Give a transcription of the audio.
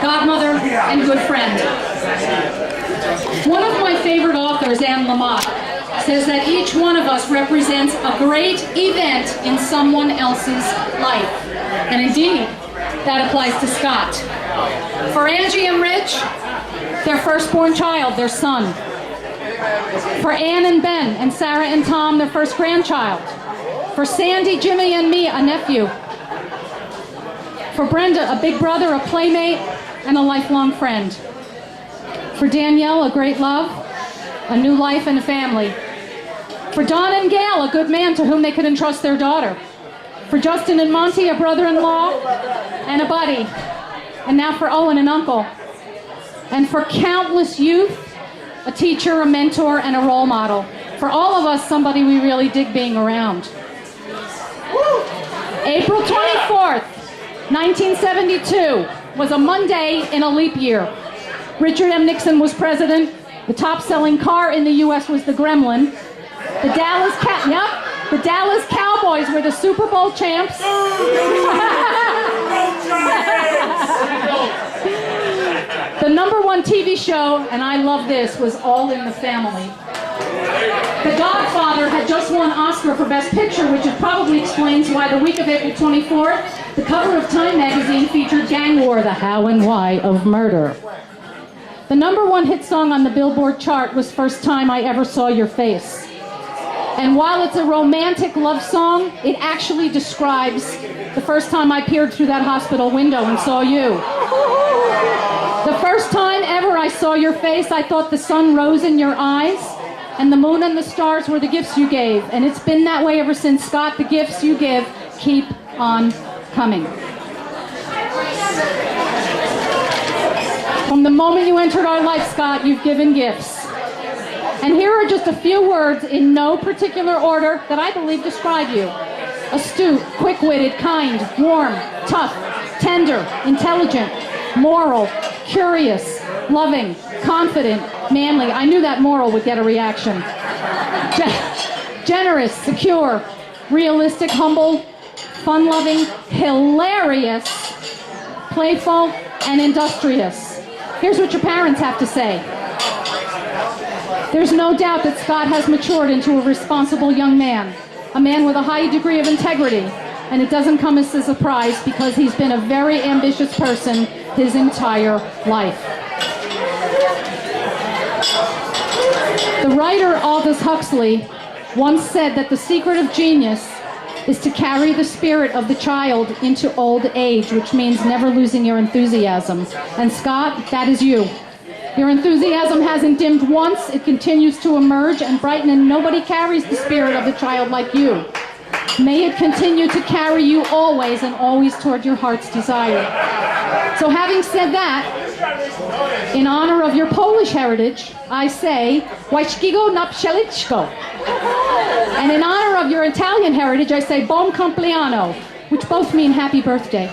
godmother, and good friend. One of my favorite authors, Anne Lamott, says that each one of us represents a great event in someone else's life. And indeed, that applies to Scott. For Angie and Rich, their firstborn child, their son. For Ann and Ben, and Sarah and Tom, their first grandchild. For Sandy, Jimmy, and me, a nephew. For Brenda, a big brother, a playmate, and a lifelong friend. For Danielle, a great love, a new life, and a family. For Don and Gail, a good man to whom they could entrust their daughter. For Justin and Monty, a brother-in-law and a buddy. And now for Owen, an uncle. And for countless youth, a teacher, a mentor, and a role model. For all of us, somebody we really dig being around. April 24th, 1972 was a Monday in a leap year. Richard M. Nixon was president. The top-selling car in the U.S. was the Gremlin. The Dallas Cowboys were the Super Bowl champs. The #1 TV show, and I love this, was All in the Family. The Godfather had just won Oscar for Best Picture, which probably explains why the week of April 24th, the cover of Time magazine featured Gang War, the how and why of murder. The #1 hit song on the Billboard chart was First Time I Ever Saw Your Face. And while it's a romantic love song, it actually describes the first time I peered through that hospital window and saw you. The first time ever I saw your face, I thought the sun rose in your eyes, and the moon and the stars were the gifts you gave. And it's been that way ever since, Scott. The gifts you give keep on coming. From the moment you entered our life, Scott, you've given gifts. And here are just a few words in no particular order that I believe describe you. Astute, quick-witted, kind, warm, tough, tender, intelligent, moral, curious, loving, confident, manly. I knew that moral would get a reaction. Generous, secure, realistic, humble, fun-loving, hilarious, playful, and industrious. Here's what your parents have to say. There's no doubt that Scott has matured into a responsible young man, a man with a high degree of integrity, and it doesn't come as a surprise because he's been a very ambitious person his entire life. The writer Aldous Huxley once said that the secret of genius is to carry the spirit of the child into old age, which means never losing your enthusiasm. And Scott, that is you. Your enthusiasm hasn't dimmed once. It continues to emerge and brighten, and nobody carries the spirit of the child like you. May it continue to carry you always and always toward your heart's desire. So having said that, in honor of your Polish heritage, I say, Wajskiego na pszeliczko. And in honor of your Italian heritage, I say, Buon compleanno, which both mean happy birthday.